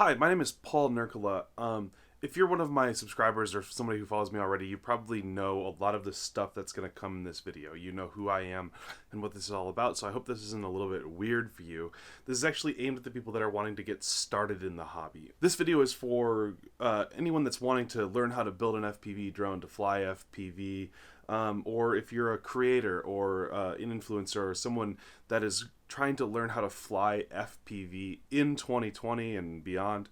Hi, my name is Paul Nurkala. If you're one of my subscribers or somebody who follows me already, you probably know a lot of the stuff that's going to come in this video. You know who I am and what this is all about, so I hope this isn't a little bit weird for you. This is actually aimed at the people that are wanting to get started in the hobby. This video is for anyone that's wanting to learn how to build an FPV drone to fly FPV, or if you're a creator or an influencer or someone that is trying to learn how to fly FPV in 2020 and beyond.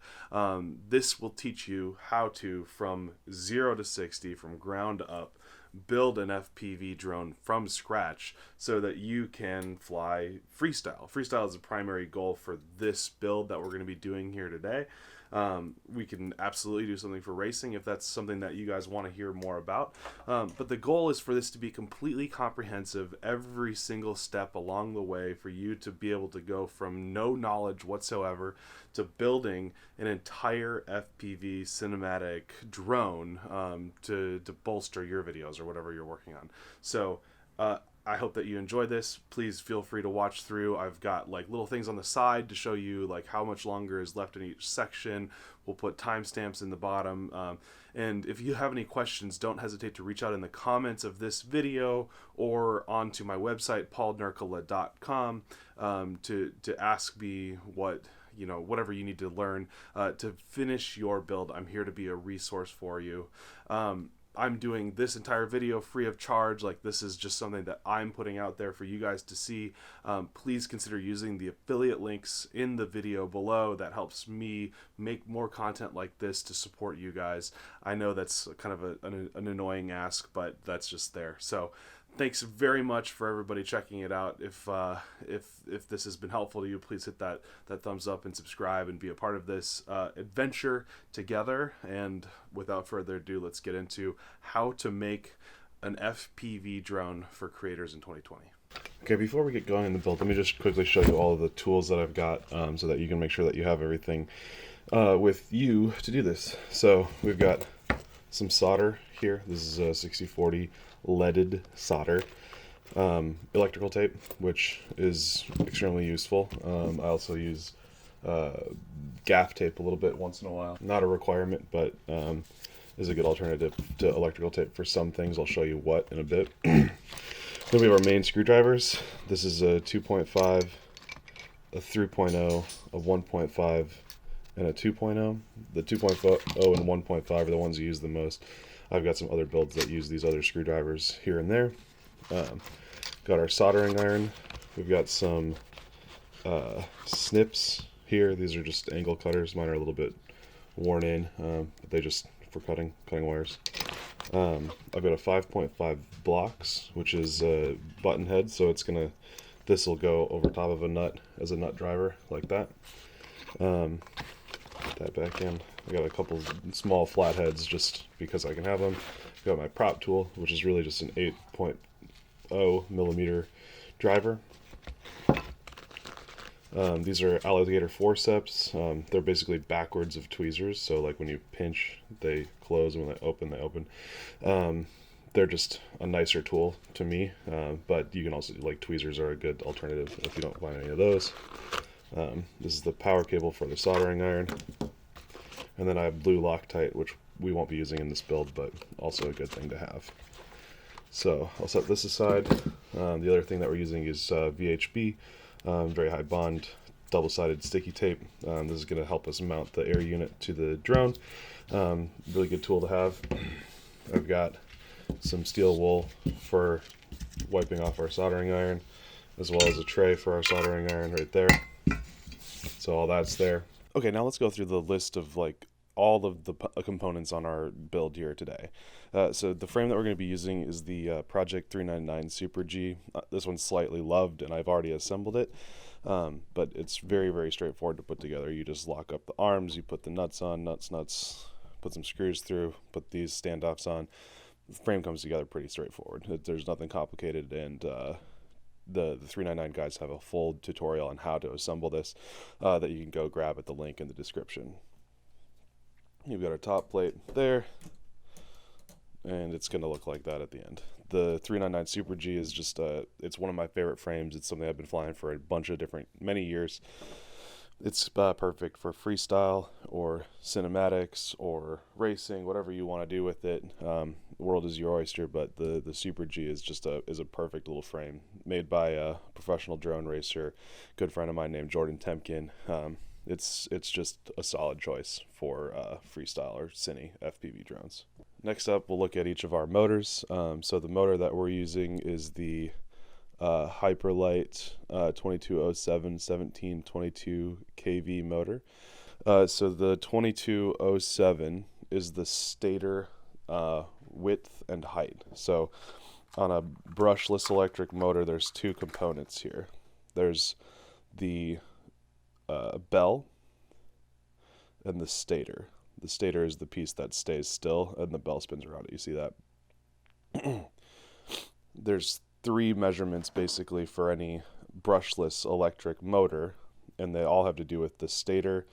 This will teach you how to, from 0 to 60, from ground up, build an FPV drone from scratch so that you can fly freestyle. Freestyle is the primary goal for this build that we're going to be doing here today. We can absolutely do something for racing if that's something that you guys want to hear more about. But the goal is for this to be completely comprehensive, every single step along the way, for you to be able to go from no knowledge whatsoever to building an entire FPV cinematic drone to bolster your videos or whatever you're working on. So I hope that you enjoy this. Please feel free to watch through. I've got like little things on the side to show you like how much longer is left in each section. We'll put timestamps in the bottom. And if you have any questions, don't hesitate to reach out in the comments of this video or onto my website, paulnurkala.com, to ask me whatever you need to learn to finish your build. I'm here to be a resource for you. I'm doing this entire video free of charge. Like, this is just something that I'm putting out there for you guys to see. Please consider using the affiliate links in the video below. That helps me make more content like this to support you guys. I know that's kind of an annoying ask, but that's just there. So thanks very much for everybody checking it out. If this has been helpful to you, please hit that thumbs up and subscribe and be a part of this adventure together. And without further ado, let's get into how to make an FPV drone for creators in 2020. Okay, before we get going in the build, let me just quickly show you all of the tools that I've got so that you can make sure that you have everything with you to do this. So we've got some solder here. This is a 6040 leaded solder, electrical tape, which is extremely useful. I also use gaff tape a little bit once in a while. Not a requirement, but is a good alternative to electrical tape for some things. I'll show you what in a bit. Then we have our main screwdrivers. This is a 2.5, a 3.0, a 1.5, and a 2.0. The 2.0 and 1.5 are the ones you use the most. I've got some other builds that use these other screwdrivers here and there. Got our soldering iron. We've got some snips here. These are just angle cutters. Mine are a little bit worn in, but they just for cutting wires. I've got a 5.5 blocks, which is a button head, so this will go over top of a nut as a nut driver like that. Put that back in. I got a couple small flatheads just because I can have them. I've got my prop tool, which is really just an 8.0 millimeter driver. These are alligator forceps. They're basically backwards of tweezers, so like when you pinch, they close, and when they open, they open. They're just a nicer tool to me, but you can also, like, tweezers are a good alternative if you don't find any of those. This is the power cable for the soldering iron. And then I have blue Loctite, which we won't be using in this build, but also a good thing to have. So I'll set this aside. The other thing that we're using is VHB, very high bond, double-sided sticky tape. This is going to help us mount the air unit to the drone. Really good tool to have. I've got some steel wool for wiping off our soldering iron, as well as a tray for our soldering iron right there. So all that's there. Okay, now let's go through the list of like all of the components on our build here today. So the frame that we're going to be using is the Project 399 Super G. This one's slightly loved, and I've already assembled it, but it's very, very straightforward to put together. You just lock up the arms, you put the nuts on, nuts, put some screws through, put these standoffs on. The frame comes together pretty straightforward. There's nothing complicated, and the 399 guys have a full tutorial on how to assemble this that you can go grab at the link in the description. You've got our top plate there, and it's going to look like that at the end. The 399 Super G is just it's one of my favorite frames. It's something I've been flying for a bunch of many years. It's perfect for freestyle or cinematics or racing, whatever you want to do with it. The world is your oyster, but the Super G is just a perfect little frame made by a professional drone racer, good friend of mine named Jordan Temkin. It's just a solid choice for freestyle or cine FPV drones. Next up, we'll look at each of our motors. So the motor that we're using is the Hyperlight 2207 1722 kV motor. So the 2207 is the stator width and height. So on a brushless electric motor, there's two components here. There's the bell and the stator. The stator is the piece that stays still, and the bell spins around it. You see that? There's three measurements basically for any brushless electric motor, and they all have to do with the stator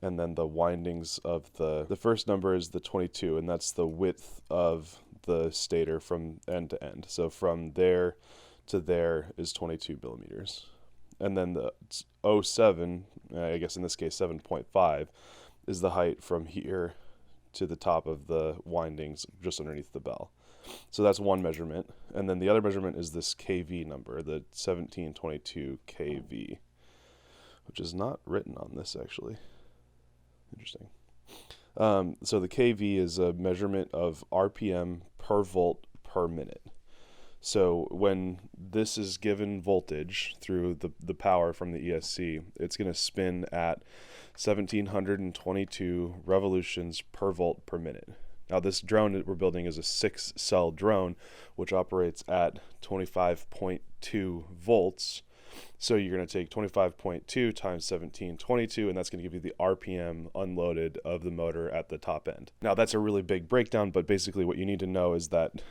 and then the windings of the first number is the 22, and that's the width of the stator from end to end. So from there to there is 22 millimeters. And then the 07, I guess in this case 7.5, is the height from here to the top of the windings just underneath the bell. So that's one measurement. And then the other measurement is this kV number, the 1722 kV, which is not written on this actually. Interesting. So the kV is a measurement of RPM per volt per minute. So when this is given voltage through the power from the ESC, it's going to spin at 1722 revolutions per volt per minute. Now this drone that we're building is a 6-cell drone, which operates at 25.2 volts. So you're going to take 25.2 times 1722, and that's going to give you the RPM unloaded of the motor at the top end. Now that's a really big breakdown, but basically what you need to know is that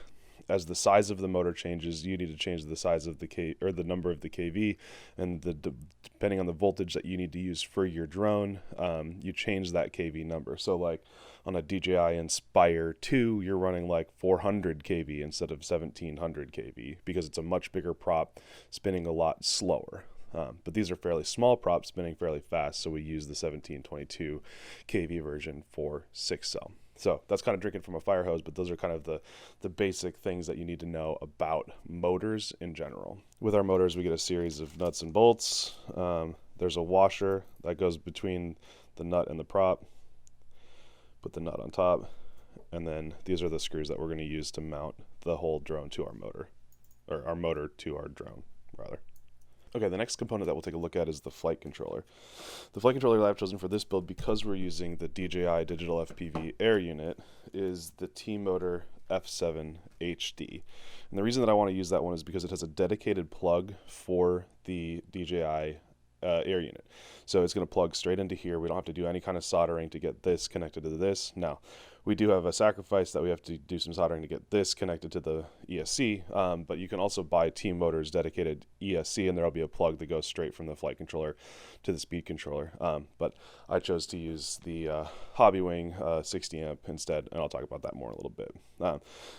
as the size of the motor changes, you need to change the size of the the number of the kV, and depending on the voltage that you need to use for your drone, you change that kV number. So like on a DJI Inspire 2, you're running like 400 kV instead of 1700 kV because it's a much bigger prop spinning a lot slower. But these are fairly small props spinning fairly fast, so we use the 1722 kV version for 6-cell. So that's kind of drinking from a fire hose, but those are kind of the basic things that you need to know about motors in general. With our motors, we get a series of nuts and bolts. There's a washer that goes between the nut and the prop. Put the nut on top, and then these are the screws that we're going to use to mount the whole drone to our motor, or our motor to our drone, rather. Okay, the next component that we'll take a look at is the flight controller. The flight controller that I've chosen for this build, because we're using the DJI Digital FPV Air Unit, is the T-Motor F7 HD. And the reason that I want to use that one is because it has a dedicated plug for the DJI Air Unit. So it's going to plug straight into here. We don't have to do any kind of soldering to get this connected to this. Now, we do have a sacrifice that we have to do some soldering to get this connected to the ESC, but you can also buy T-Motor's dedicated ESC, and there'll be a plug that goes straight from the flight controller to the speed controller. But I chose to use the Hobbywing 60 amp instead, and I'll talk about that more in a little bit.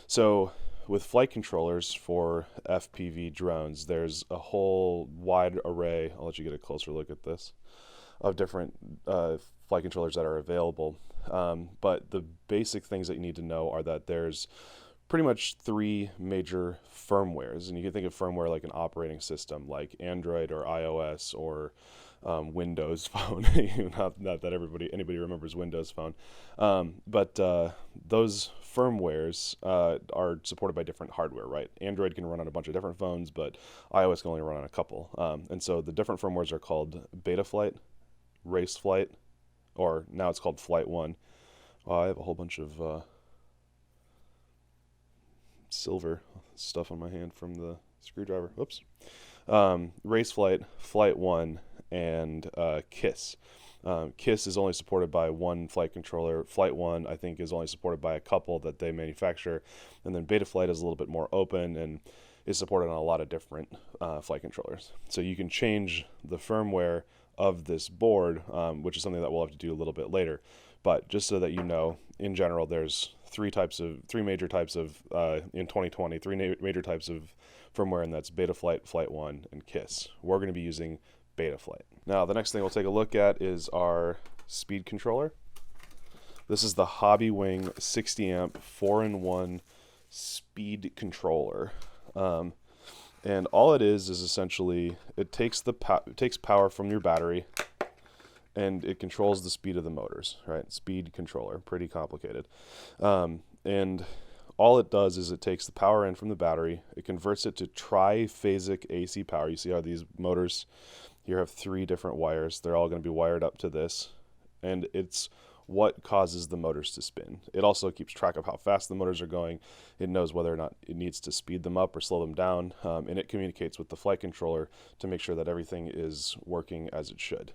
So with flight controllers for FPV drones, there's a whole wide array, I'll let you get a closer look at this, of different flight controllers that are available. But the basic things that you need to know are that there's pretty much three major firmwares, and you can think of firmware like an operating system, like Android or iOS or Windows Phone. not that anybody remembers Windows Phone, but those firmwares are supported by different hardware, right? Android can run on a bunch of different phones, but iOS can only run on a couple. And so the different firmwares are called Betaflight, Raceflight, or now it's called Flight 1. I have a whole bunch of silver stuff on my hand from the screwdriver. Whoops. Raceflight, Flight 1, and KISS. KISS is only supported by one flight controller. Flight 1, I think, is only supported by a couple that they manufacture. And then Betaflight is a little bit more open and is supported on a lot of different flight controllers. So you can change the firmware of this board, which is something that we'll have to do a little bit later. But just so that you know, in general, there's three major types of in 2020, three major types of firmware, and that's Betaflight, Flight 1, and KISS. We're going to be using Betaflight. Now, the next thing we'll take a look at is our speed controller. This is the Hobbywing 60 amp 4-in-1 speed controller. And all it is essentially it takes power from your battery and it controls the speed of the motors, right? Speed controller, pretty complicated. And all it does is it takes the power in from the battery, it converts it to triphasic AC power. You see how these motors here have 3 different wires. They're all going to be wired up to this, and it's what causes the motors to spin. It also keeps track of how fast the motors are going. It knows whether or not it needs to speed them up or slow them down, and it communicates with the flight controller to make sure that everything is working as it should.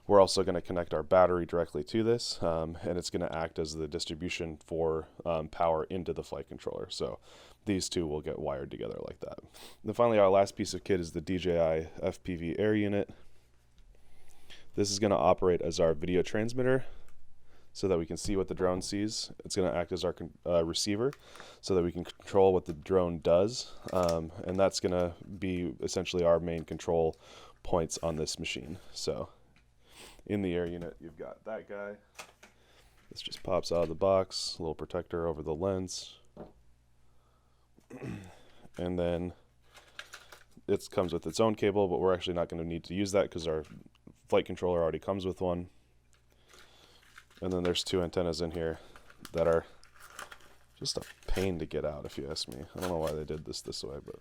We're also going to connect our battery directly to this, and it's going to act as the distribution for power into the flight controller. So these two will get wired together like that. Then finally, our last piece of kit is the DJI FPV air unit. This is going to operate as our video transmitter so that we can see what the drone sees. It's going to act as our receiver so that we can control what the drone does, and that's going to be essentially our main control points on this machine. So in the air unit, you've got that guy. This just pops out of the box, a little protector over the lens. And then it comes with its own cable, but we're actually not going to need to use that because our flight controller already comes with one. And then there's 2 antennas in here that are just a pain to get out, if you ask me. I don't know why they did this way, but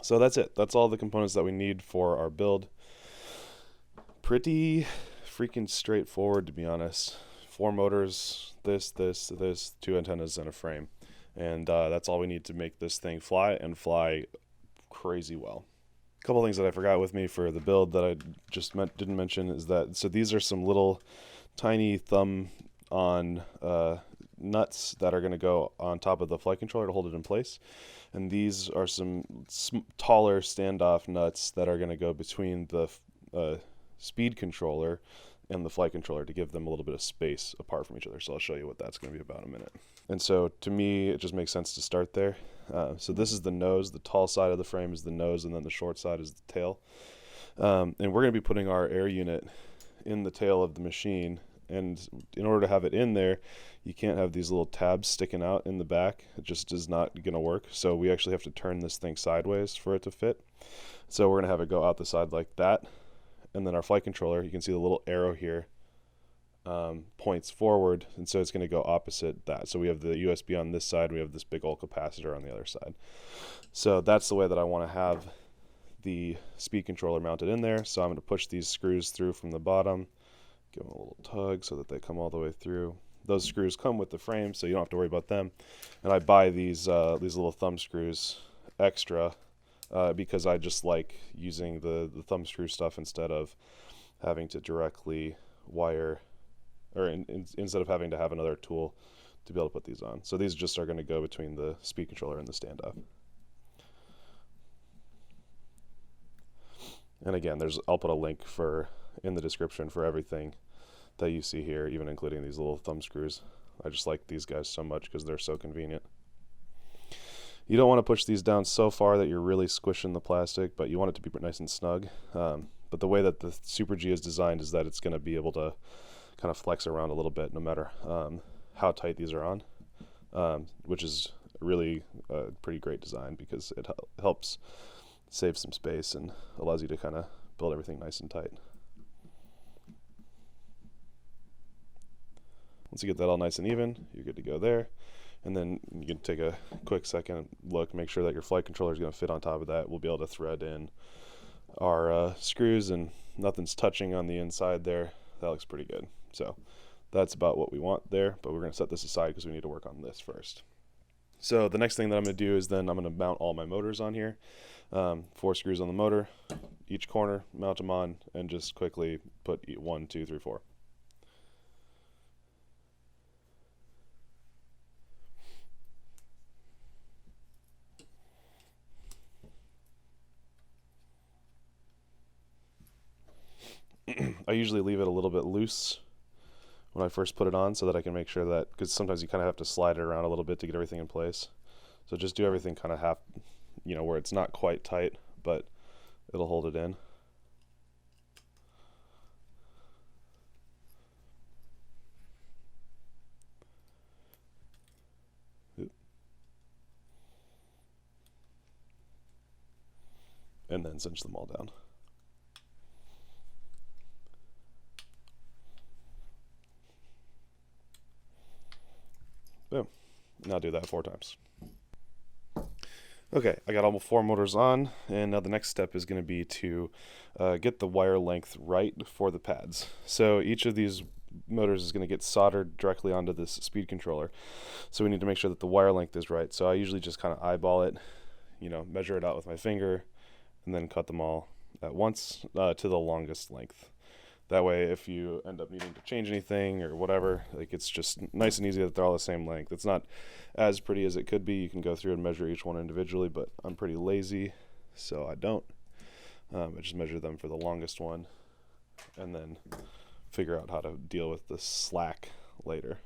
so that's it. That's all the components that we need for our build. Pretty freaking straightforward, to be honest. 4 motors, this, 2 antennas, and a frame. And that's all we need to make this thing fly, and fly crazy well. A couple things that I forgot with me for the build that I just didn't mention is that, so these are some little tiny thumb on nuts that are going to go on top of the flight controller to hold it in place. And these are some taller standoff nuts that are going to go between the speed controller and the flight controller to give them a little bit of space apart from each other. So I'll show you what that's going to be about in a minute. And so to me, it just makes sense to start there. So this is the nose. The tall side of the frame is the nose, and then the short side is the tail. And we're going to be putting our air unit in the tail of the machine. And in order to have it in there, you can't have these little tabs sticking out in the back. It just is not going to work. So we actually have to turn this thing sideways for it to fit. So we're going to have it go out the side like that. And then our flight controller, you can see the little arrow here, points forward, and so it's going to go opposite that. So we have the USB on this side, we have this big old capacitor on the other side. So that's the way that I want to have the speed controller mounted in there. So I'm going to push these screws through from the bottom, give them a little tug so that they come all the way through. Those screws come with the frame, so you don't have to worry about them. And I buy these little thumb screws extra because I just like using the thumb screw stuff instead of having to directly wire, or instead of having to have another tool to be able to put these on. So these just are going to go between the speed controller and the standoff. And again, I'll put a link in the description for everything that you see here, even including these little thumb screws. I just like these guys so much because they're so convenient. You don't want to push these down so far that you're really squishing the plastic, but you want it to be nice and snug. But the way that the Super G is designed is that it's going to be able to kind of flex around a little bit no matter how tight these are on, which is really a pretty great design because it helps save some space and allows you to kind of build everything nice and tight. Once you get that all nice and even, you're good to go there. And then you can take a quick second look, make sure that your flight controller is going to fit on top of that. We'll be able to thread in our screws and nothing's touching on the inside there. That looks pretty good. So that's about what we want there, but we're going to set this aside because we need to work on this first. So the next thing that I'm going to do is then I'm going to mount all my motors on here. 4 screws on the motor, each corner, mount them on, and just quickly put 1, 2, 3, 4. I usually leave it a little bit loose when I first put it on so that I can make sure that, because sometimes you kind of have to slide it around a little bit to get everything in place. So just do everything kind of half, where it's not quite tight, but it'll hold it in. and then cinch them all down. Boom. Now do that 4 times. Okay, I got all 4 motors on, and now the next step is going to be to get the wire length right for the pads. So each of these motors is going to get soldered directly onto this speed controller. So we need to make sure that the wire length is right. So I usually just kind of eyeball it, you know, measure it out with my finger, and then cut them all at once to the longest length. That way, if you end up needing to change anything or whatever, like, it's just nice and easy that they're all the same length. It's not as pretty as it could be. You can go through and measure each one individually, but I'm pretty lazy, so I don't. I just measure them for the longest one and then figure out how to deal with the slack later.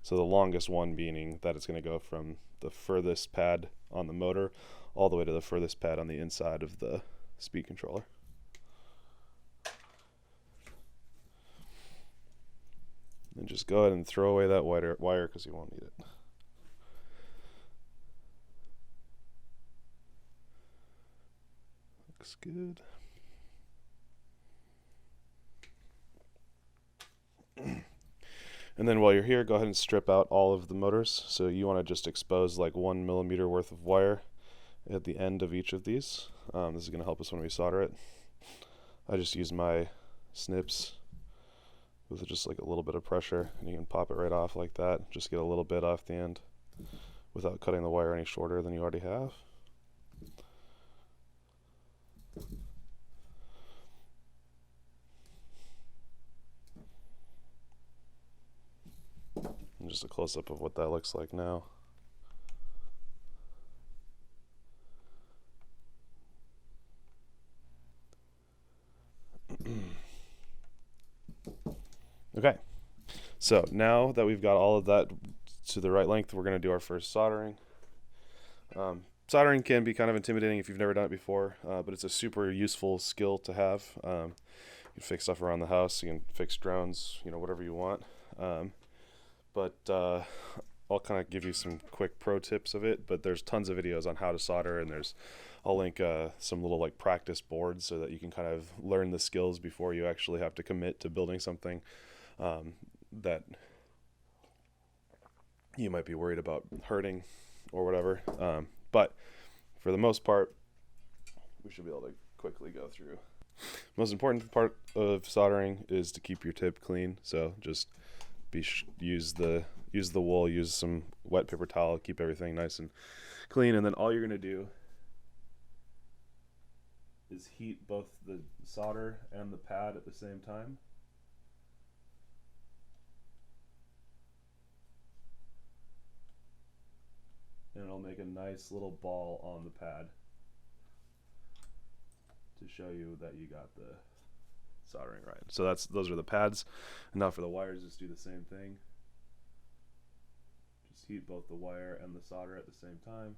So the longest one meaning that it's going to go from the furthest pad on the motor all the way to the furthest pad on the inside of the speed controller. And just go ahead and throw away that wire because you won't need it. Looks good. And then while you're here, go ahead and strip out all of the motors. So you want to just expose like 1 millimeter worth of wire at the end of each of these. This is going to help us when we solder it. I just use my snips with just like a little bit of pressure, and you can pop it right off like that. Just get a little bit off the end without cutting the wire any shorter than you already have. And just a close-up of what that looks like now. Okay, so now that we've got all of that to the right length, we're going to do our first soldering. Soldering can be kind of intimidating if you've never done it before, but it's a super useful skill to have. You can fix stuff around the house, you can fix drones, you know, whatever you want. But I'll kind of give you some quick pro tips of it, but there's tons of videos on how to solder, and I'll link some little like practice boards so that you can kind of learn the skills before you actually have to commit to building something that you might be worried about hurting or whatever. But for the most part, we should be able to quickly go through. Most important part of soldering is to keep your tip clean. So just use the wool, use some wet paper towel, keep everything nice and clean, and then all you're going to do is heat both the solder and the pad at the same time. And it'll make a nice little ball on the pad to show you that you got the soldering right. So those are the pads. And now for the wires, just do the same thing. Just heat both the wire and the solder at the same time,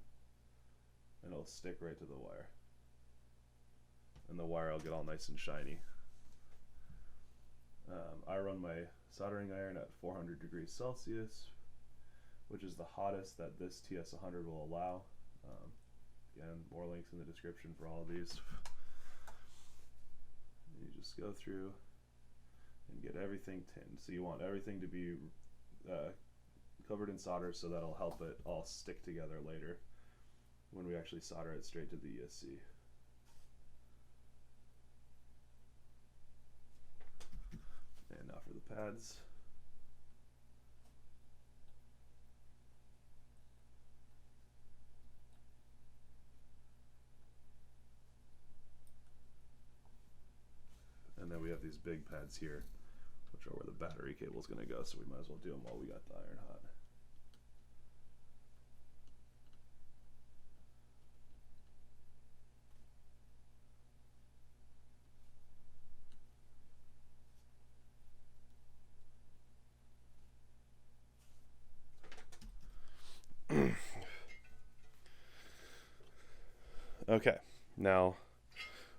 and it'll stick right to the wire. And the wire will get all nice and shiny. I run my soldering iron at 400 degrees Celsius, which is the hottest that this TS100 will allow. Again, more links in the description for all of these. You just go through and get everything tinned. So you want everything to be covered in solder, so that'll help it all stick together later when we actually solder it straight to the ESC. And now for the pads. And then we have these big pads here, which are where the battery cable is going to go, so we might as well do them while we got the iron hot. Okay, now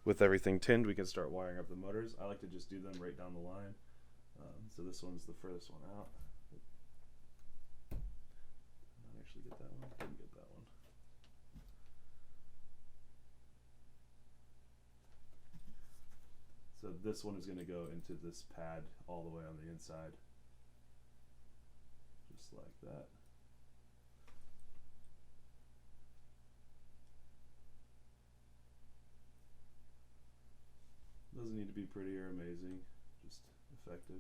with everything tinned, we can start wiring up the motors. I like to just do them right down the line. So this one's the furthest one out. Did I actually get that one? Didn't get that one. this one is going to go into this pad all the way on the inside, just like that. Doesn't need to be pretty or amazing, just effective.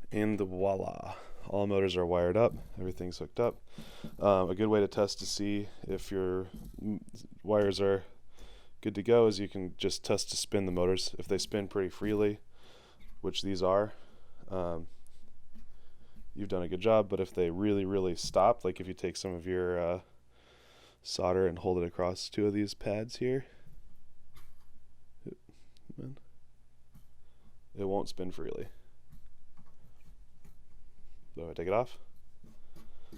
And voila, all motors are wired up, everything's hooked up. A good way to test to see if your wires are good to go is you can just test to spin the motors. If they spin pretty freely, which these are, you've done a good job. But if they really stop, like if you take some of your solder and hold it across two of these pads here, it won't spin freely. So if I take it off,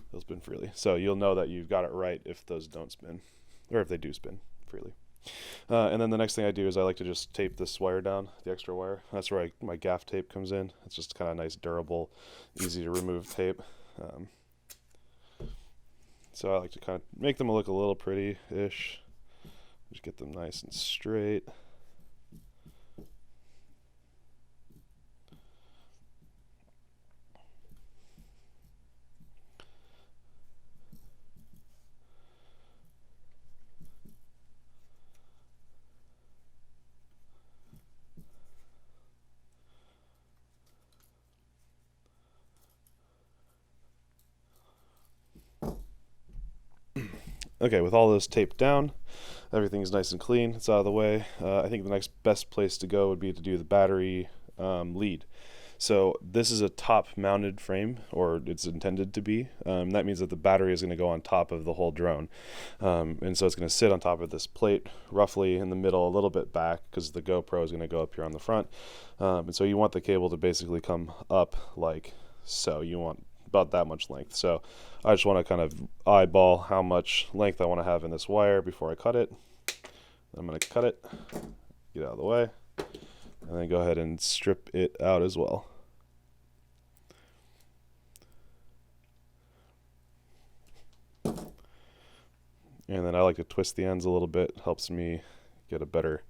it'll spin freely. So you'll know that you've got it right if those don't spin, or if they do spin freely. And then the next thing I do is I like to just tape this wire down, the extra wire. That's where my gaff tape comes in. It's just kind of nice, durable, easy to remove tape. So I like to kind of make them look a little pretty-ish. Just get them nice and straight. Okay, with all this taped down, everything's nice and clean, it's out of the way. I think the next best place to go would be to do the battery lead. So this is a top mounted frame, or it's intended to be. That means that the battery is going to go on top of the whole drone. And so it's going to sit on top of this plate, roughly in the middle, a little bit back, because the GoPro is going to go up here on the front. And so you want the cable to basically come up like so. You want about that much length. So I just want to kind of eyeball how much length I want to have in this wire before I cut it. I'm going to cut it, get out of the way, and then go ahead and strip it out as well. And then I like to twist the ends a little bit, helps me get a better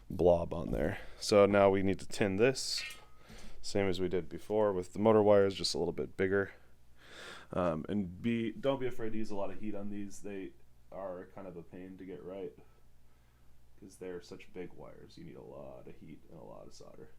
blob on there. So now we need to tin this, same as we did before with the motor wires, just a little bit bigger. And don't be afraid to use a lot of heat on these. They are kind of a pain to get right because they're such big wires. You need a lot of heat and a lot of solder.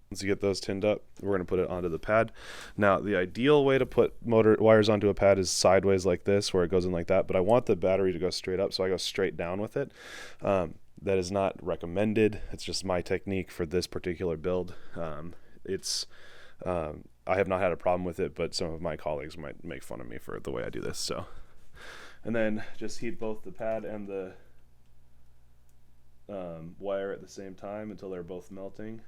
Once you get those tinned up, we're going to put it onto the pad. Now, the ideal way to put motor wires onto a pad is sideways like this, where it goes in like that, but I want the battery to go straight up, so I go straight down with it. That is not recommended. It's just my technique for this particular build. I have not had a problem with it, but some of my colleagues might make fun of me for the way I do this. So, and then just heat both the pad and the wire at the same time until they're both melting.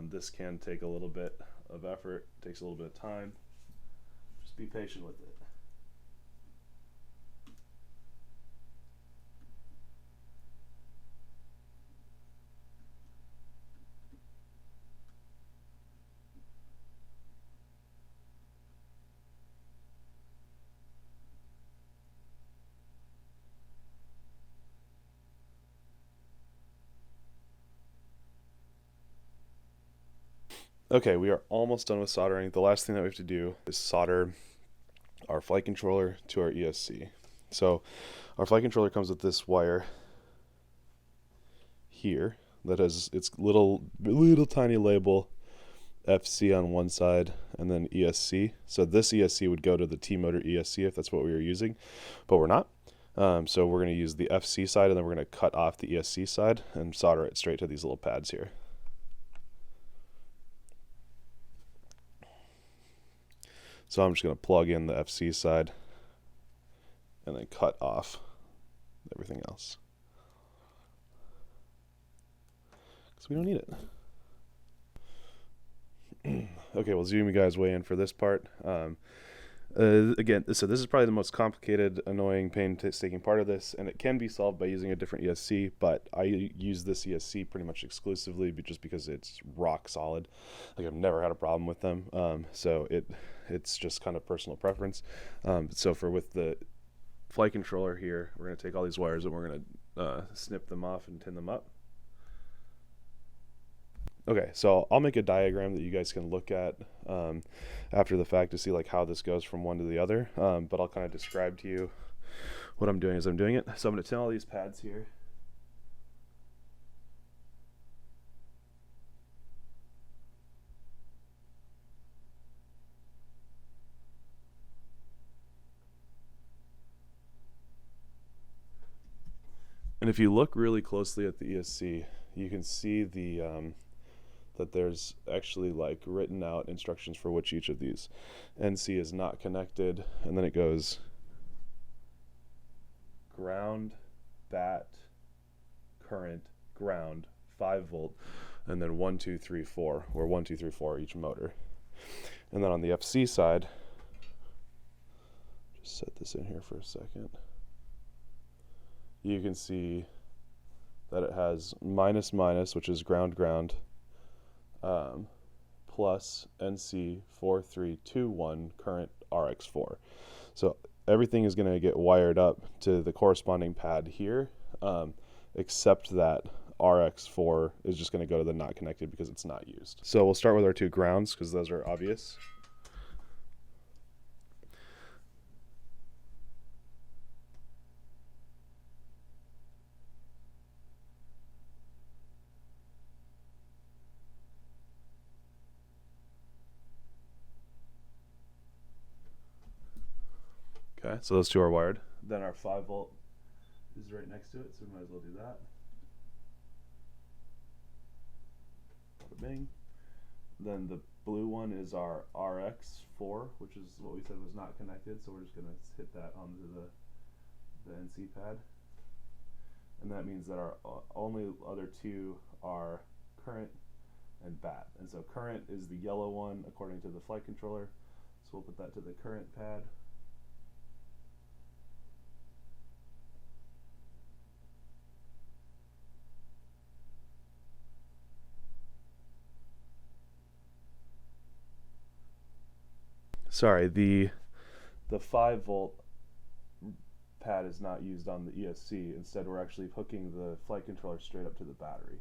This can take a little bit of effort, takes a little bit of time. Just be patient with it. Okay, we are almost done with soldering. The last thing that we have to do is solder our flight controller to our ESC. So our flight controller comes with this wire here that has its little tiny label FC on one side and then ESC. So this ESC would go to the T-motor ESC if that's what we were using, but we're not. So we're going to use the FC side and then we're going to cut off the ESC side and solder it straight to these little pads here. So I'm just going to plug in the FC side and then cut off everything else, because we don't need it. Okay, we'll zoom you guys way in for this part. Again, so this is probably the most complicated, annoying, painstaking part of this, and it can be solved by using a different ESC, but I use this ESC pretty much exclusively just because it's rock solid. Like, I've never had a problem with them, so it's just kind of personal preference. So with the flight controller here, we're going to take all these wires and we're going to snip them off and tin them up. Okay, so I'll make a diagram that you guys can look at after the fact to see like how this goes from one to the other, but I'll kind of describe to you what I'm doing as I'm doing it. So I'm going to tin all these pads here. And if you look really closely at the ESC, you can see that there's actually like written out instructions for which each of these. NC is not connected, and then it goes ground, bat, current, ground, 5 volt, and then 1, 2, 3, 4, or 1, 2, 3, 4 each motor. And then on the FC side, just set this in here for a second. You can see that it has minus, which is ground, plus NC 4321 current RX4. So everything is going to get wired up to the corresponding pad here, except that RX4 is just going to go to the not connected because it's not used. So we'll start with our 2 grounds because those are obvious. Okay, so those 2 are wired. Then our 5 volt is right next to it, so we might as well do that. Bada bing. Then the blue one is our RX4, which is what we said was not connected, so we're just going to hit that onto the NC pad. And that means that our only other 2 are current and bat. And so current is the yellow one according to the flight controller, so we'll put that to the current pad. Sorry, the 5 volt pad is not used on the ESC. Instead, we're actually hooking the flight controller straight up to the battery.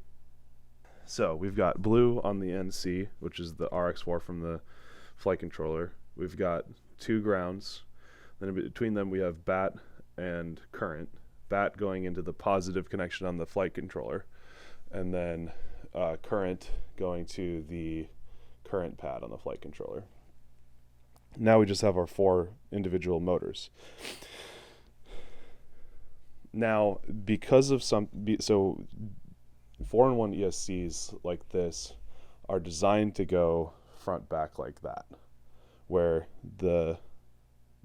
So we've got blue on the NC, which is the RX4 from the flight controller. We've got 2 grounds. Then in between them we have bat and current. Bat going into the positive connection on the flight controller, and then current going to the current pad on the flight controller. Now we just have our 4 individual motors. Now, because of so 4-in-1 ESCs like this are designed to go front back like that, where the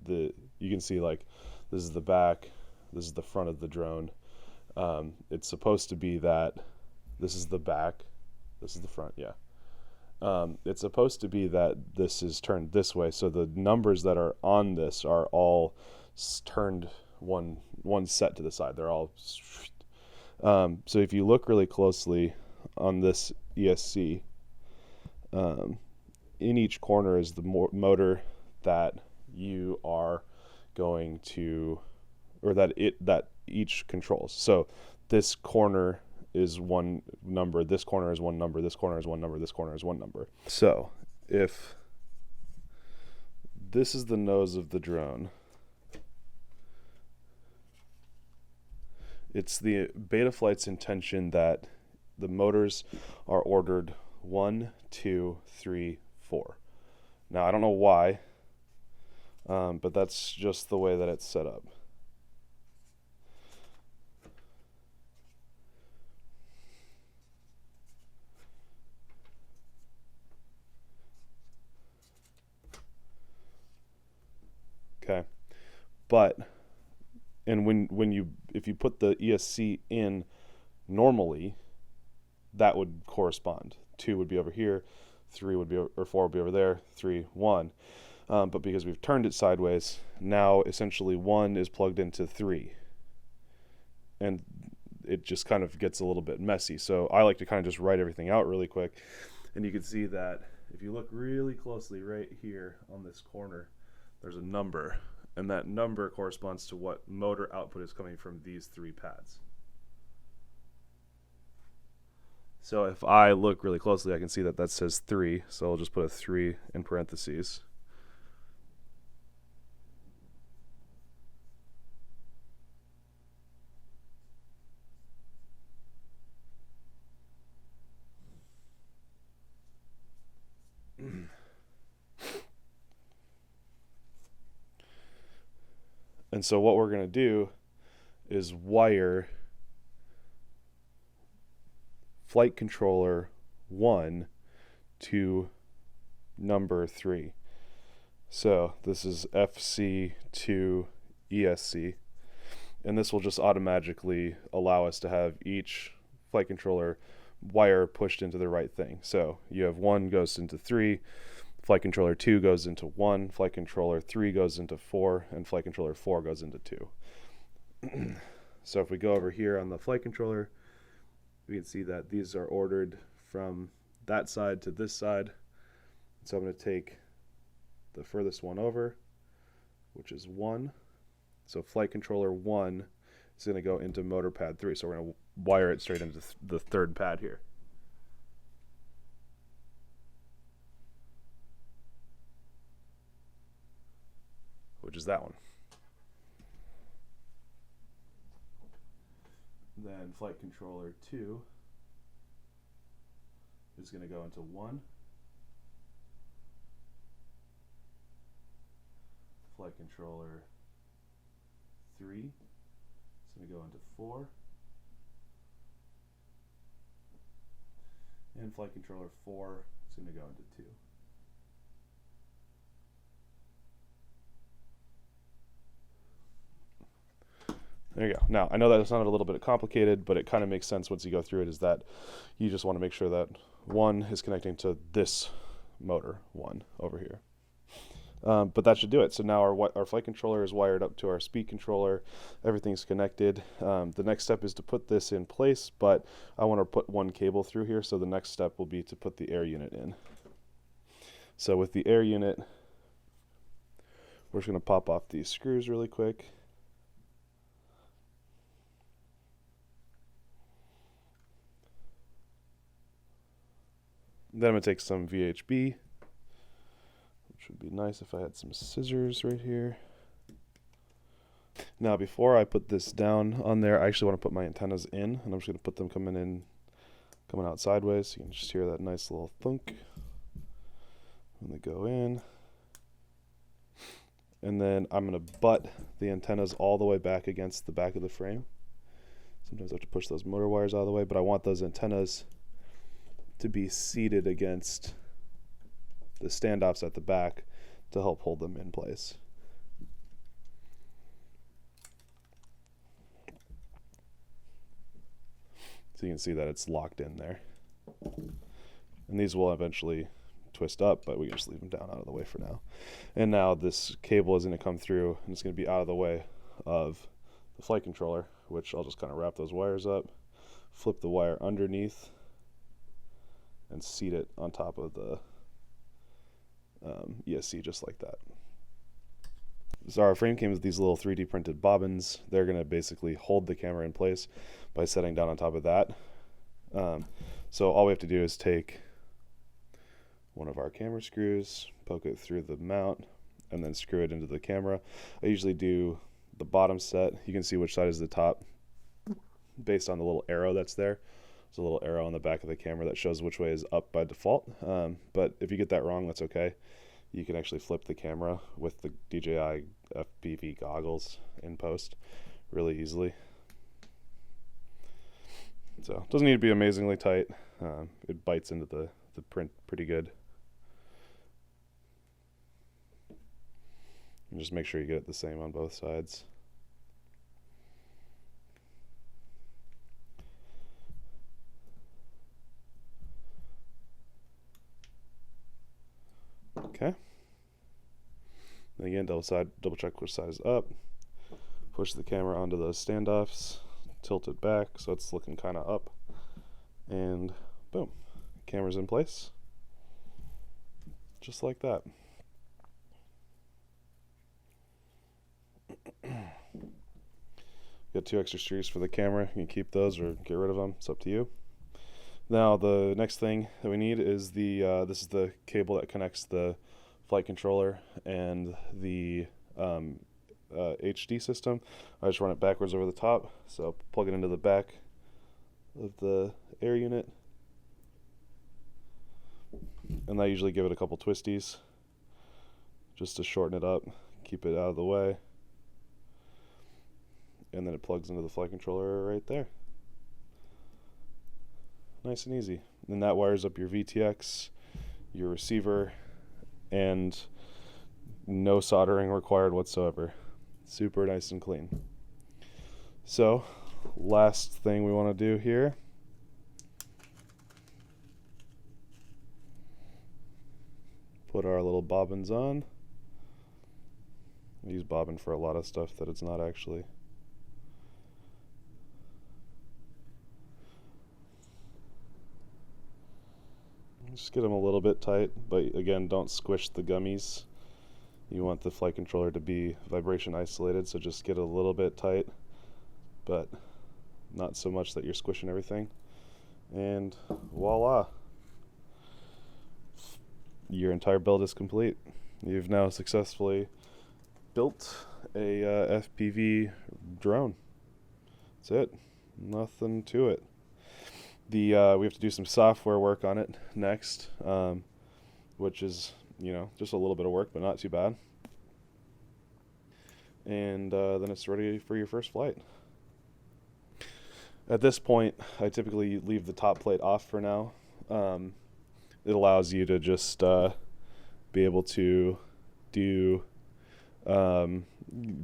you can see like this is the back, this is the front of the drone, It's supposed to be that this is the back, this is the front, yeah. It's supposed to be that this is turned this way, so the numbers that are on this are all turned one set to the side. They're all so if you look really closely on this ESC, in each corner is the motor that you are going to, or that each controls. So this corner is one number, this corner is one number, this corner is one number, this corner is one number. So if this is the nose of the drone, it's the Betaflight's intention that the motors are ordered 1, 2, 3, 4. Now I don't know why, but that's just the way that it's set up. Okay, but and if you put the ESC in normally, that would correspond. 2 would be over here, 3 would be, or 4 would be over there, 3, 1. But because we've turned it sideways, now essentially 1 is plugged into 3, and it just kind of gets a little bit messy. So I like to kind of just write everything out really quick, and you can see that if you look really closely right here on this corner, there's a number, and that number corresponds to what motor output is coming from these 3 pads. So if I look really closely, I can see that that says 3, so I'll just put a 3 in parentheses. And so what we're going to do is wire flight controller 1 to number 3. So this is FC to ESC, and this will just automatically allow us to have each flight controller wire pushed into the right thing. So you have 1 goes into 3, flight controller 2 goes into 1, flight controller 3 goes into 4, and flight controller 4 goes into 2. So if we go over here on the flight controller, we can see that these are ordered from that side to this side. So I'm going to take the furthest one over, which is 1. So flight controller 1 is going to go into motor pad 3. So we're going to wire it straight into the third pad here. Which is that one. Then flight controller 2 is going to go into 1. Flight controller 3 is going to go into 4. And flight controller 4 is going to go into 2. There you go. Now, I know that it sounded a little bit complicated, but it kind of makes sense once you go through it, is that you just want to make sure that 1 is connecting to this motor 1 over here. But that should do it. So now our flight controller is wired up to our speed controller. Everything's connected. The next step is to put this in place, but I want to put 1 cable through here, so the next step will be to put the air unit in. So with the air unit, we're just going to pop off these screws really quick. Then I'm going to take some VHB, which would be nice if I had some scissors right here. Now before I put this down on there, I actually want to put my antennas in, and I'm just going to put them coming out sideways. You can just hear that nice little thunk when they go in. And then I'm going to butt the antennas all the way back against the back of the frame. Sometimes I have to push those motor wires out of the way, but I want those antennas to be seated against the standoffs at the back to help hold them in place. So you can see that it's locked in there. And these will eventually twist up, but we can just leave them down out of the way for now. And now this cable is going to come through, and it's going to be out of the way of the flight controller, which I'll just kind of wrap those wires up, flip the wire underneath, and seat it on top of the ESC just like that. So our frame came with these little 3D printed bobbins. They're going to basically hold the camera in place by setting down on top of that. So all we have to do is take one of our camera screws, poke it through the mount, and then screw it into the camera. I usually do the bottom set. You can see which side is the top based on the little arrow that's there. There's a little arrow on the back of the camera that shows which way is up by default. But if you get that wrong, that's okay. You can actually flip the camera with the DJI FPV goggles in post really easily. So it doesn't need to be amazingly tight. It bites into the print pretty good. And just make sure you get it the same on both sides. Okay. And again, double check which side is up. Push the camera onto those standoffs, tilt it back so it's looking kind of up, and boom, camera's in place. Just like that. Got 2 extra screws for the camera. You can keep those or get rid of them. It's up to you. Now the next thing that we need is this is the cable that connects the flight controller and the HD system. I just run it backwards over the top, so plug it into the back of the air unit, and I usually give it a couple twisties just to shorten it up, keep it out of the way, and then it plugs into the flight controller right there. Nice and easy. And that wires up your VTX, your receiver, and no soldering required whatsoever. Super nice and clean. So, last thing we want to do here, put our little bobbins on. I use bobbin for a lot of stuff that it's not actually. Just get them a little bit tight, but again, don't squish the gummies. You want the flight controller to be vibration isolated, so just get a little bit tight, but not so much that you're squishing everything. And voila! Your entire build is complete. You've now successfully built a FPV drone. That's it. Nothing to it. We have to do some software work on it next, which is, just a little bit of work, but not too bad. And then it's ready for your first flight. At this point, I typically leave the top plate off for now. It allows you to just be able to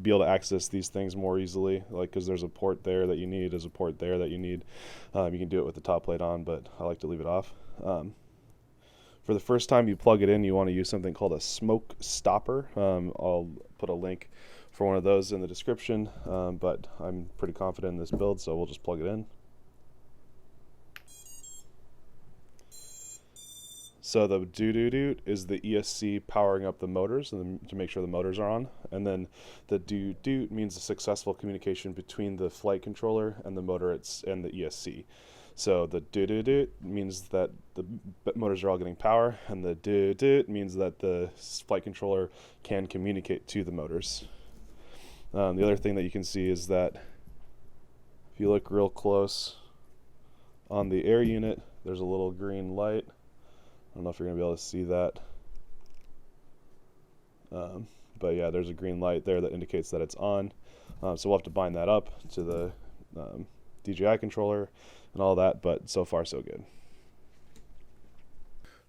be able to access these things more easily, because there's a port there that you need, there's a port there that you need. You can do it with the top plate on, but I like to leave it off. For the first time you plug it in, you want to use something called a smoke stopper. I'll put a link for one of those in the description, but I'm pretty confident in this build, so we'll just plug it in. So the doo-doo-doot is the ESC powering up the motors to make sure the motors are on. And then the doo-doot means a successful communication between the flight controller and the motor and the ESC. So the doo-doo-doot means that the motors are all getting power, and the doo-doot means that the flight controller can communicate to the motors. The other thing that you can see is that if you look real close on the air unit, there's a little green light. I don't know if you're going to be able to see that. But yeah, there's a green light there that indicates that it's on. So we'll have to bind that up to the DJI controller and all that, but so far so good.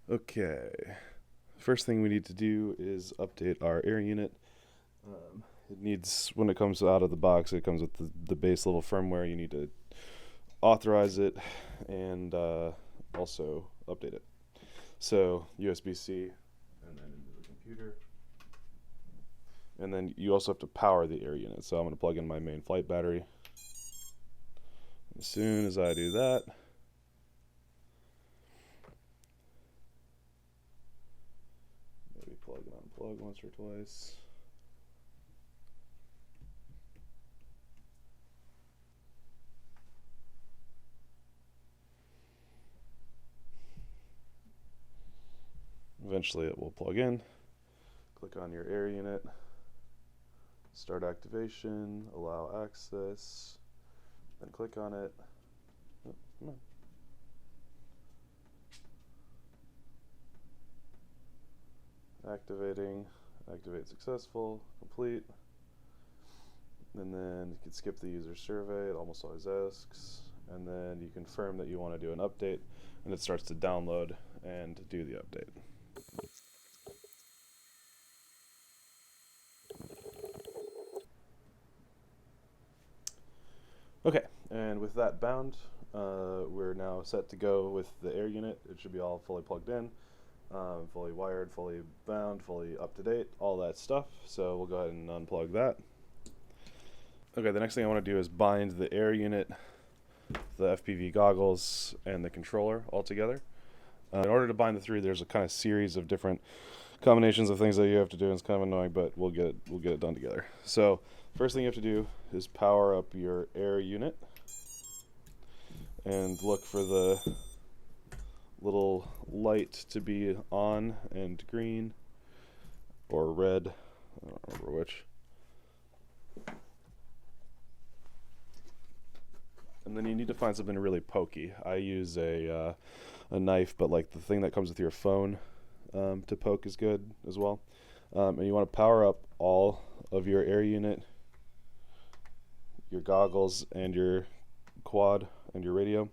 Okay, first thing we need to do is update our air unit. It needs, when it comes out of the box, it comes with the base level firmware. You need to authorize it, and also update it. So USB-C, and then into the computer. And then you also have to power the air unit. So I'm going to plug in my main flight battery. As soon as I do that, maybe plug and unplug once or twice. Eventually it will plug in. Click on your air unit, start activation, allow access, then click on it. Oh, come on. Activating, activate successful, complete. And then you can skip the user survey, it almost always asks. And then you confirm that you want to do an update, and it starts to download and do the update. Okay, and with that bound, we're now set to go with the air unit. It should be all fully plugged in, fully wired, fully bound, fully up to date, all that stuff. So we'll go ahead and unplug that. Okay, the next thing I want to do is bind the air unit, the FPV goggles, and the controller all together. In order to bind the three, there's a kind of series of different combinations of things that you have to do, and it's kind of annoying, but we'll get it done together. So first thing you have to do is power up your air unit and look for the little light to be on and green or red, I don't remember which. And then you need to find something really pokey. I use a knife, but like the thing that comes with your phone to poke is good as well. And you want to power up all of your air unit, your goggles, and your quad and your radio.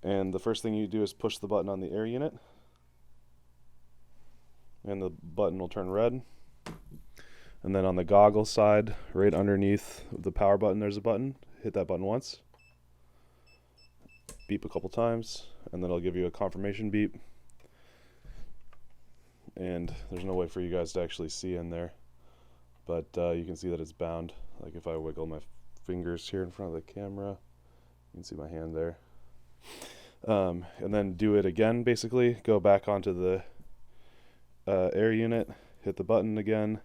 And the first thing you do is push the button on the air unit, and the button will turn red. And then on the goggle side, right underneath the power button, there's a button. Hit that button once, beep a couple times, and then it'll give you a confirmation beep. And there's no way for you guys to actually see in there, but you can see that it's bound. Like if I wiggle my fingers here in front of the camera, you can see my hand there. And then do it again, basically. Go back onto the air unit, hit the button again.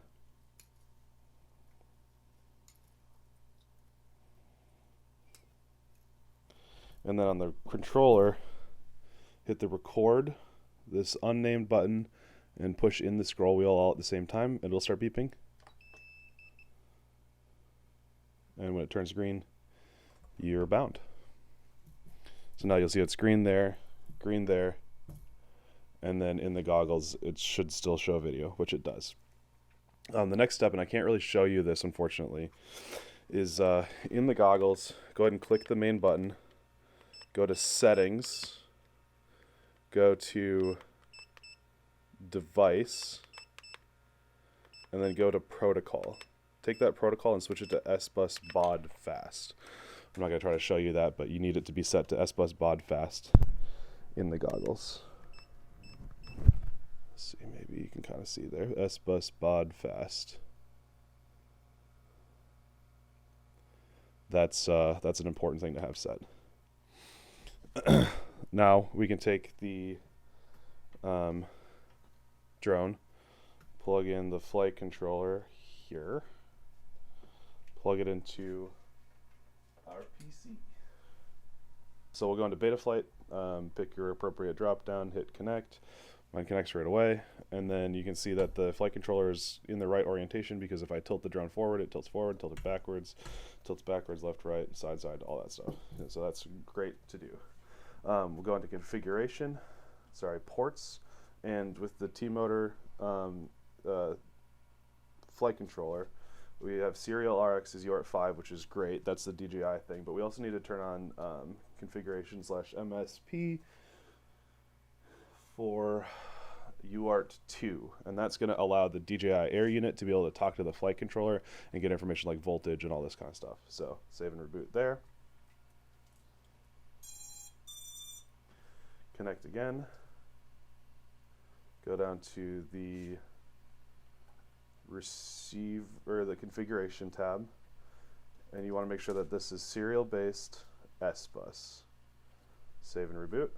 And then on the controller, hit the record, this unnamed button, and push in the scroll wheel all at the same time. It'll start beeping. And when it turns green, you're bound. So now you'll see it's green there, and then in the goggles it should still show video, which it does. The next step, and I can't really show you this unfortunately, is in the goggles, go ahead and click the main button, go to settings, go to device, and then go to protocol. Take that protocol and switch it to S-Bus Baud Fast. I'm not going to try to show you that, but you need it to be set to S-Bus Baud Fast in the goggles. Let's see, maybe you can kind of see there. S-Bus Baud Fast. That's an important thing to have set. Now we can take the drone, plug in the flight controller here, plug it into our PC. So we'll go into beta flight, pick your appropriate drop down, hit connect. Mine connects right away, and then you can see that the flight controller is in the right orientation, because if I tilt the drone forward, it tilts forward, tilt it backwards, tilts backwards, left, right, side, all that stuff. And so that's great to do. We'll go into configuration, ports, and with the T-Motor flight controller, we have serial RX is UART 5, which is great. That's the DJI thing, but we also need to turn on configuration /MSP for UART 2, and that's going to allow the DJI Air unit to be able to talk to the flight controller and get information like voltage and all this kind of stuff. So save and reboot there. Connect again. Go down to the receive or the configuration tab, and you want to make sure that this is serial based S bus. Save and reboot.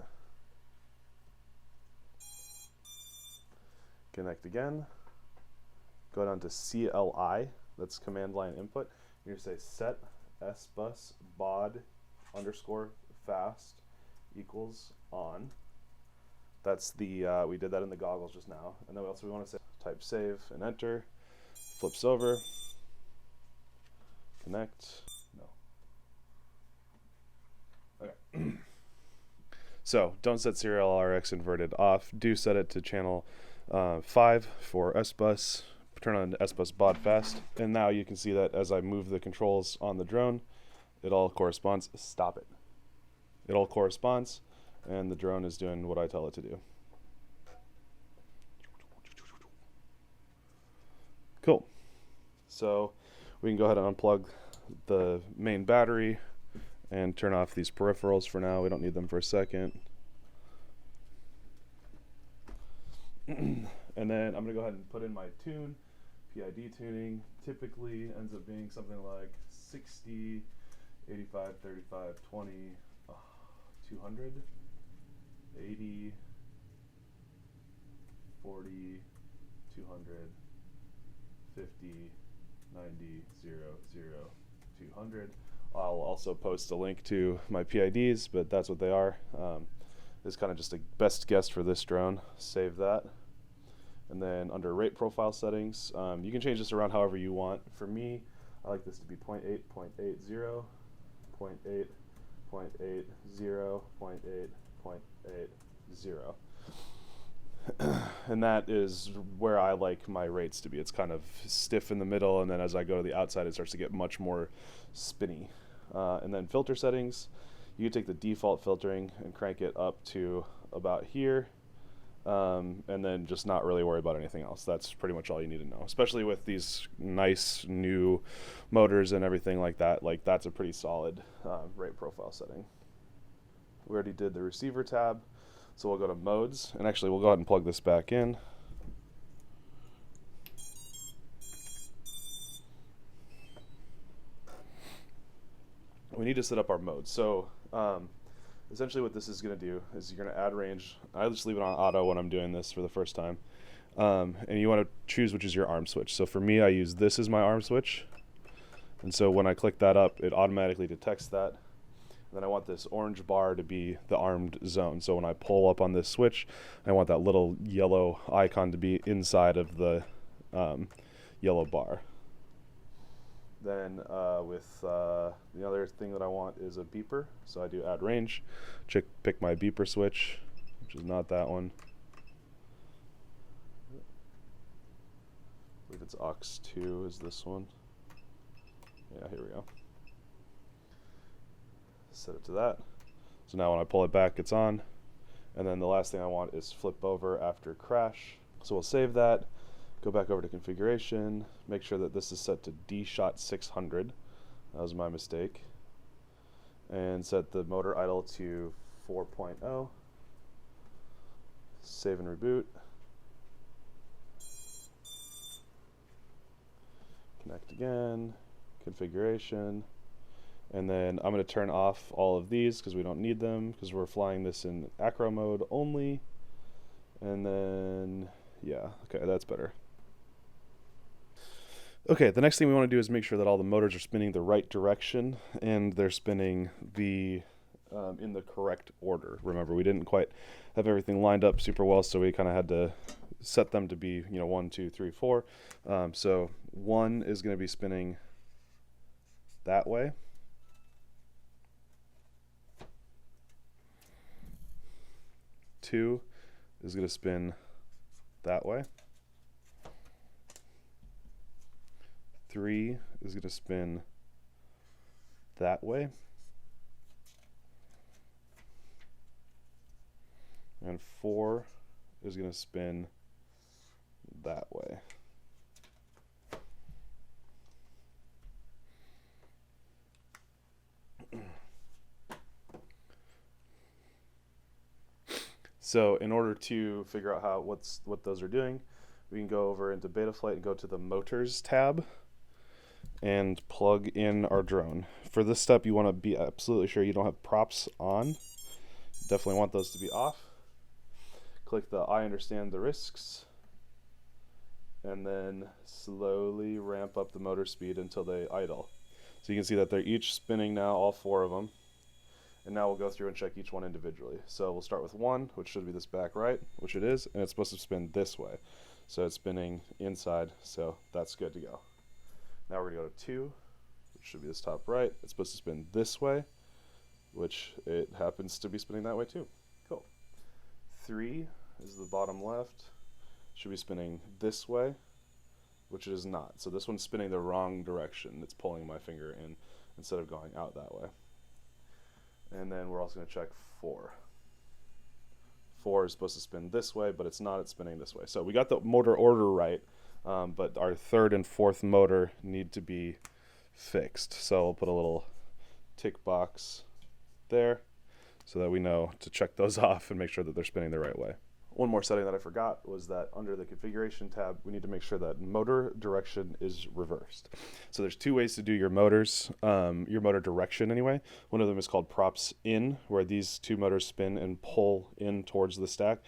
Connect again. Go down to CLI, that's command line input. You're going to say set S bus baud underscore fast equals on. That's the, we did that in the goggles just now. And then we want to say type save and enter. Flips over. Connect. No. Okay. So don't set serial RX inverted off. Do set it to channel 5 for S bus. Turn on S bus baud fast. And now you can see that as I move the controls on the drone, it all corresponds. Stop it. It all corresponds, and the drone is doing what I tell it to do. Cool. So we can go ahead and unplug the main battery and turn off these peripherals for now. We don't need them for a second. And then I'm gonna go ahead and put in my tune. PID tuning typically ends up being something like 60, 85, 35, 20, 200, 80, 40, 200, 50, 90, 0, 0, 200. I'll also post a link to my PIDs, but that's what they are. It's kind of just a best guess for this drone. Save that. And then under rate profile settings, you can change this around however you want. For me, I like this to be 0.8, 0.80, 0.8, 0.80, 0.8, 0.80. And that is where I like my rates to be. It's kind of stiff in the middle, and then as I go to the outside, it starts to get much more spinny. And then filter settings, you can take the default filtering and crank it up to about here. And then just not really worry about anything else. That's pretty much all you need to know, especially with these nice new motors and everything like that. Like, that's a pretty solid rate profile setting. We already did the receiver tab, so we'll go to modes, and actually we'll go ahead and plug this back in. We need to set up our modes. So essentially what this is going to do is you're going to add range. I just leave it on auto when I'm doing this for the first time. And you want to choose which is your arm switch. So for me, I use this as my arm switch. And so when I click that up, it automatically detects that. And then I want this orange bar to be the armed zone. So when I pull up on this switch, I want that little yellow icon to be inside of the yellow bar. Then with the other thing that I want is a beeper. So I do add range, pick my beeper switch, which is not that one. I believe it's aux 2 is this one. Yeah, here we go. Set it to that. So now when I pull it back, it's on. And then the last thing I want is flip over after crash. So we'll save that. Go back over to configuration, make sure that this is set to DShot 600. That was my mistake. And set the motor idle to 4.0. Save and reboot. Connect again, configuration. And then I'm going to turn off all of these because we don't need them because we're flying this in acro mode only. And then, yeah, okay, that's better. Okay, the next thing we want to do is make sure that all the motors are spinning the right direction and they're spinning the in the correct order. Remember, we didn't quite have everything lined up super well, so we kind of had to set them to be, 1, 2, 3, 4. So 1 is going to be spinning that way. 2 is going to spin that way. 3 is going to spin that way. And 4 is going to spin that way. So in order to figure out what those are doing, we can go over into Betaflight and go to the Motors tab and plug in our drone. For this step, you want to be absolutely sure you don't have props on. Definitely want those to be off. Click the I understand the risks, and then slowly ramp up the motor speed until they idle. So you can see that they're each spinning now, all 4 of them. And now we'll go through and check each one individually. So we'll start with 1, which should be this back right, which it is, and it's supposed to spin this way. So it's spinning inside, so that's good to go. Now we're gonna go to 2, which should be this top right. It's supposed to spin this way, which it happens to be spinning that way too. Cool. 3 is the bottom left. Should be spinning this way, which it is not. So this one's spinning the wrong direction. It's pulling my finger in instead of going out that way. And then we're also going to check 4. 4 is supposed to spin this way, but it's not. It's spinning this way. So we got the motor order right, but our 3rd and 4th motor need to be fixed. So we'll put a little tick box there so that we know to check those off and make sure that they're spinning the right way. One more setting that I forgot was that under the configuration tab, we need to make sure that motor direction is reversed. So there's 2 ways to do your motors, your motor direction anyway. One of them is called props in, where these 2 motors spin and pull in towards the stack.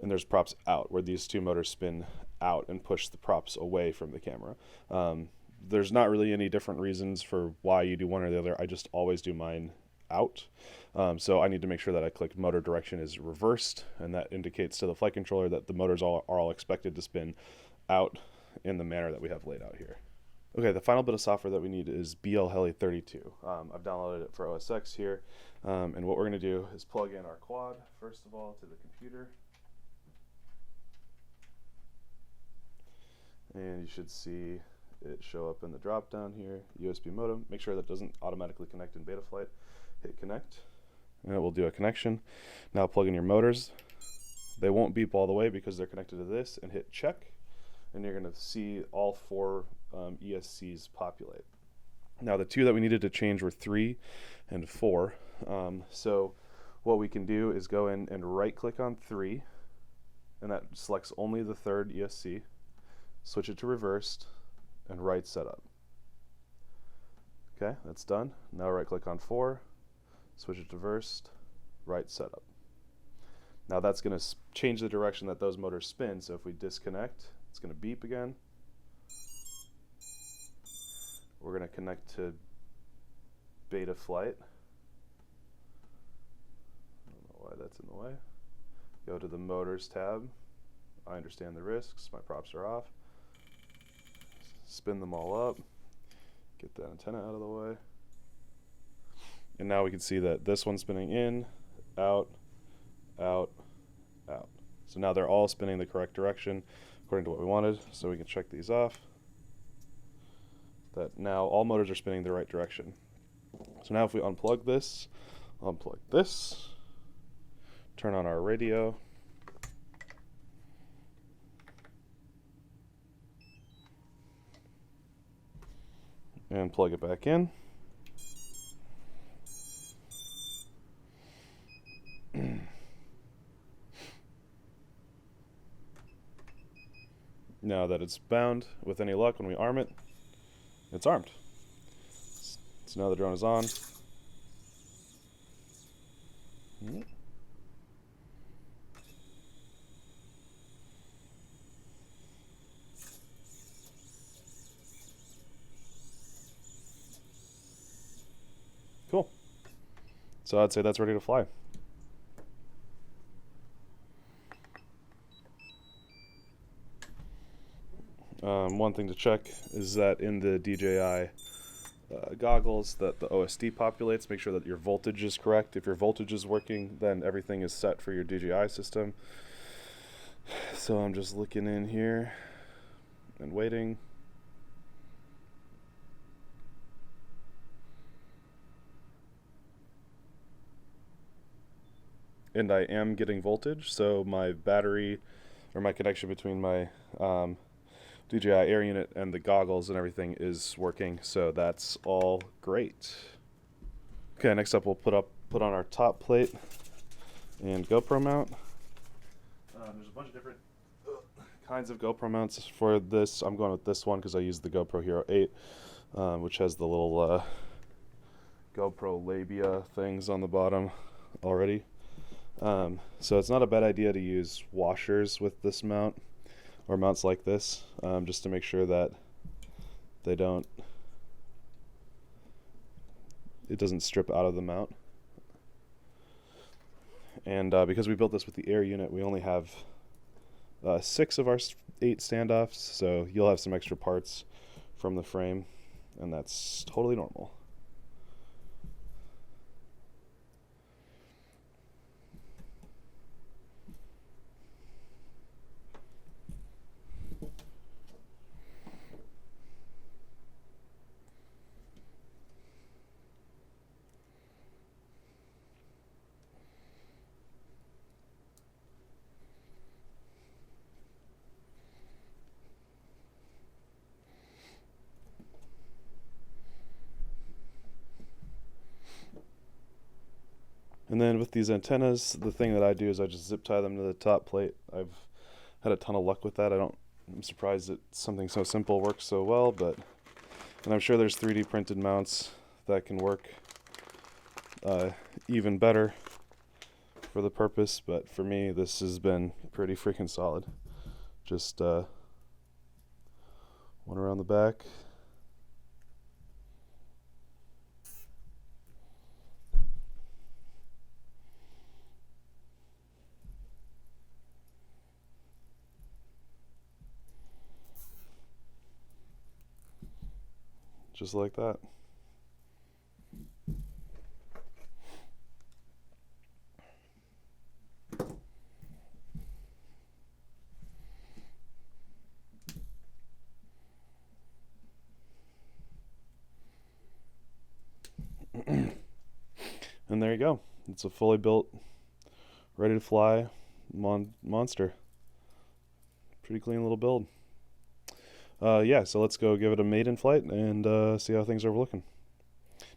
And there's props out, where these 2 motors spin out and push the props away from the camera. There's not really any different reasons for why you do one or the other. I just always do mine out. So I need to make sure that I click motor direction is reversed, and that indicates to the flight controller that the motors are all expected to spin out in the manner that we have laid out here. Okay, the final bit of software that we need is BL Heli 32. I've downloaded it for OS X here, and what we're going to do is plug in our quad, first of all, to the computer. And you should see it show up in the drop down here, USB modem. Make sure that doesn't automatically connect in Betaflight. Hit connect, and it will do a connection. Now plug in your motors. They won't beep all the way because they're connected to this, and hit check, and you're going to see all 4 ESCs populate. Now the 2 that we needed to change were 3 and 4. So what we can do is go in and right click on 3, and that selects only the 3rd ESC. Switch it to reversed and right setup. Okay, that's done. Now right click on 4, switch it to reversed, right setup. Now that's going to change the direction that those motors spin, so if we disconnect, it's going to beep again. We're going to connect to Betaflight. I don't know why that's in the way. Go to the Motors tab. I understand the risks. My props are off. Spin them all up. Get the antenna out of the way. And now we can see that this one's spinning in, out, out, out. So now they're all spinning the correct direction according to what we wanted. So we can check these off. That now all motors are spinning the right direction. So now if we unplug this, turn on our radio, and plug it back in. Now that it's bound, with any luck, when we arm it, it's armed. So now the drone is on. Cool. So I'd say that's ready to fly. One thing to check is that in the DJI goggles that the OSD populates, make sure that your voltage is correct. If your voltage is working, then everything is set for your DJI system. So I'm just looking in here and waiting. And I am getting voltage, so my battery, or my connection between my DJI Air unit and the goggles and everything is working, so that's all great. Okay, next up we'll put on our top plate and GoPro mount. There's a bunch of different kinds of GoPro mounts for this. I'm going with this one because I use the GoPro Hero 8, which has the little GoPro labia things on the bottom already. So it's not a bad idea to use washers with this mount, or mounts like this, just to make sure that it doesn't strip out of the mount. And because we built this with the air unit, we only have 6 of our 8 standoffs, so you'll have some extra parts from the frame, and that's totally normal. And then with these antennas, the thing that I do is I just zip tie them to the top plate. I've had a ton of luck with that. I'm surprised that something so simple works so well, and I'm sure there's 3D printed mounts that can work even better for the purpose, but for me this has been pretty freaking solid. Just one around the back. Just like that. And there you go. It's a fully built, ready to fly monster. Pretty clean little build. Yeah, so let's go give it a maiden flight and see how things are looking.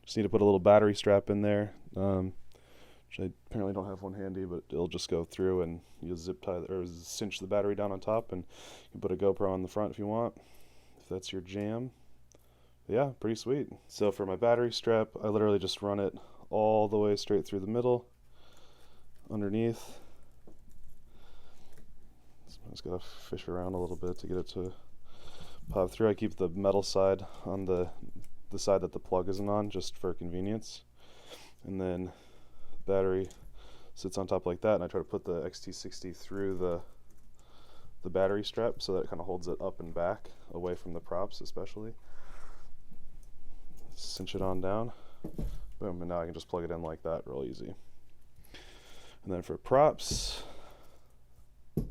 Just need to put a little battery strap in there, which I apparently don't have one handy, but it'll just go through and you'll zip tie or cinch the battery down on top, and you can put a GoPro on the front if you want, if that's your jam. But yeah, pretty sweet. So for my battery strap, I literally just run it all the way straight through the middle, underneath. So I just gotta fish around a little bit to get it to pop through. I keep the metal side on the side that the plug isn't on, just for convenience. And then the battery sits on top like that, and I try to put the XT60 through the battery strap so that it kind of holds it up and back away from the props, especially. Cinch it on down. Boom, and now I can just plug it in like that real easy. And then for props, you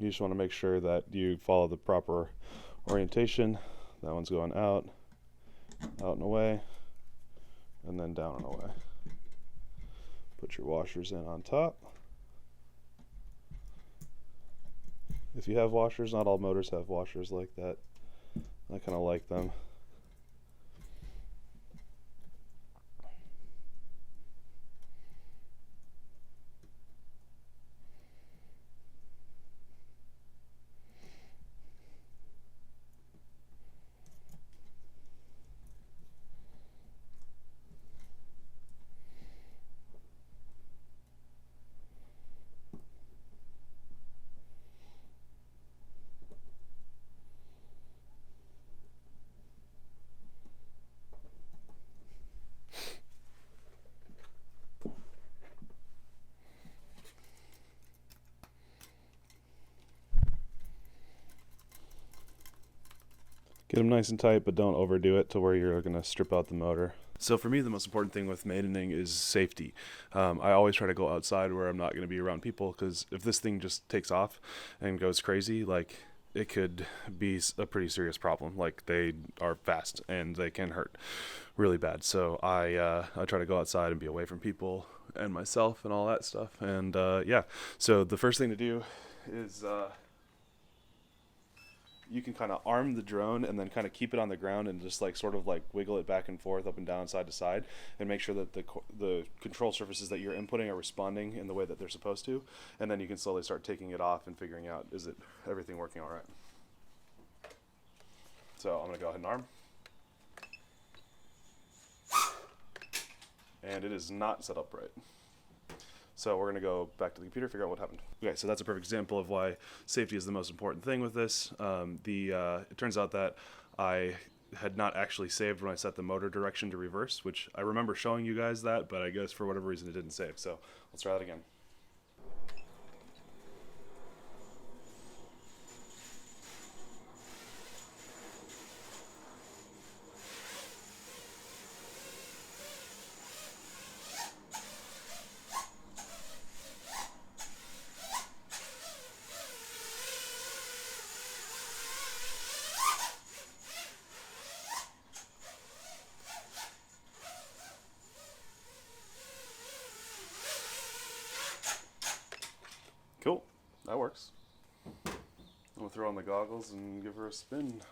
just want to make sure that you follow the proper orientation. That one's going out and away, and then down and away. Put your washers in on top. If you have washers, not all motors have washers like that. I kind of like them. Get them nice and tight, but don't overdo it to where you're going to strip out the motor. So for me, the most important thing with maidening is safety. I always try to go outside where I'm not going to be around people, because if this thing just takes off and goes crazy, like, it could be a pretty serious problem. Like, they are fast and they can hurt really bad. So I try to go outside and be away from people and myself and all that stuff. And yeah, so the first thing to do is you can kind of arm the drone and then kind of keep it on the ground and just like sort of like wiggle it back and forth, up and down, side to side, and make sure that the control surfaces that you're inputting are responding in the way that they're supposed to, and then you can slowly start taking it off and figuring out, is it everything working all right? So I'm gonna go ahead and arm. And it is not set up right. So we're going to go back to the computer, figure out what happened. Okay, so that's a perfect example of why safety is the most important thing with this. It turns out that I had not actually saved when I set the motor direction to reverse, which I remember showing you guys that, but I guess for whatever reason it didn't save. So let's try that again. Cool, that works. I'm gonna throw on the goggles and give her a spin.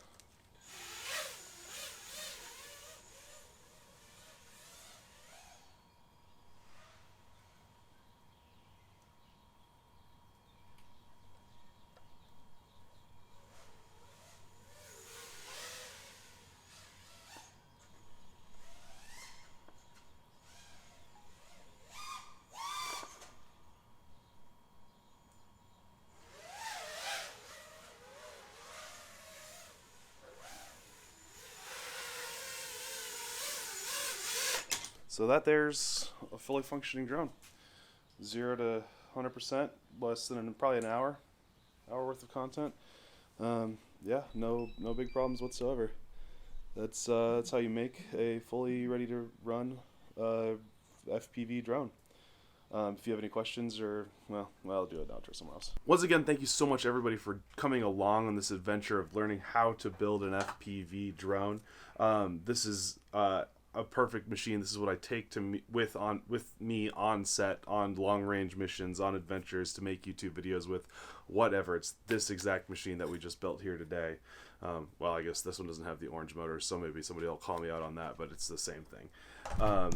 So there's a fully functioning drone. 0 to 100%, less than probably an hour worth of content. Yeah, no big problems whatsoever. That's how you make a fully ready to run FPV drone. If you have any questions, or well, I'll do it now or somewhere else. Once again, thank you so much everybody for coming along on this adventure of learning how to build an FPV drone. This is a perfect machine. This is what I take to with me on set, on long range missions, on adventures, to make YouTube videos with, whatever. It's this exact machine that we just built here today. Well, I guess this one doesn't have the orange motor, so maybe somebody will call me out on that, but it's the same thing. The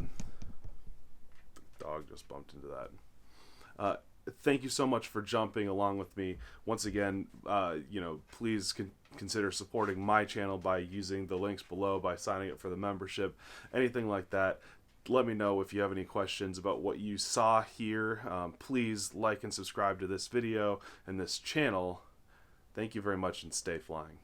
dog just bumped into that. Thank you so much for jumping along with me. Once again, please consider supporting my channel by using the links below, by signing up for the membership, anything like that. Let me know if you have any questions about what you saw here. Please like and subscribe to this video and this channel. Thank you very much, and stay flying.